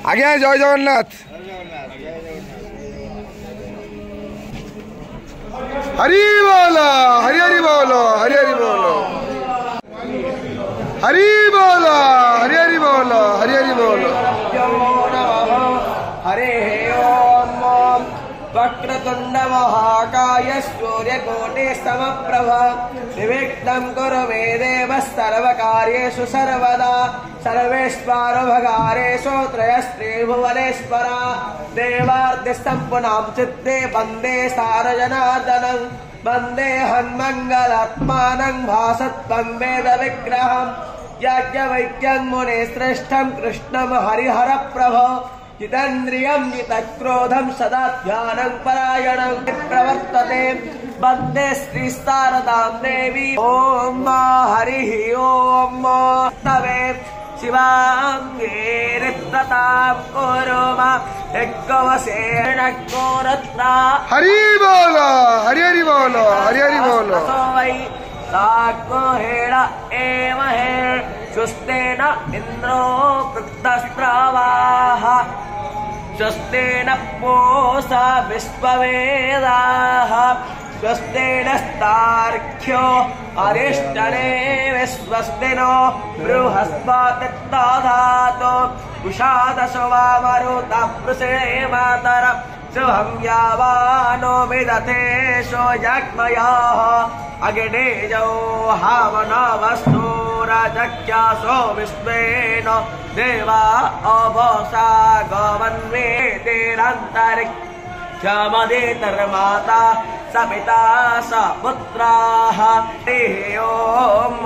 आज्ञा जय जगन्नाथ। हरि बोलो हरि हरि बोलो हरि हरि बोलो हरि बोलो हरि हरि बोलो हरि हरि बोलो। हरे ओम वक्रतुंड महाकाय सूर्यकोटि समप्रभ निर्विघ्नं कुरु मे देव सर्वकार्येषु सर्वदा सर्वेश्वर भगारेषु त्रयस्त्रिभुवनेश्वरा देवार्तिसम्पूर्णां चित्ते वन्दे सारजनार्दनं वन्दे हन्मङ्गलात्मानं भासत्वं वेदविग्रहं याज्ञवल्क्यं मुनिश्रेष्ठं कृष्णं हरिहरप्रभो जितेन्द्रियं जितक्रोधं सदा ध्यानं परायणं प्रवर्तते वन्दे श्रीशारदां देवी। ओम हरिः ओम तवे शिवांगेरित्रतां कुरु मा यज्ञवसेन गोरत्रा। हरि बोलो हरि हरि बोलो हरि हरि बोलो। साग्हेण एव स्वस्तेन इन्द्रो वृद्धस्रवाः स्वस्तेन पूषा विश्ववेदाः स्वस्तेन स्तार्क्ष्यो अरिष्टनेमिः स्वस्तिनो बृहस्पतिर्दधातु उषादशो वा मरुतः पृषणे मातरः शुभं यावानो विदथेषो जग्मयाः अग्नेजो हावनवस्तु राजक्यासो विश्वेन देवा अवसा गवन्वेतिरन्तरिक्षमदितर्माता सपिता सपुत्राः। ओम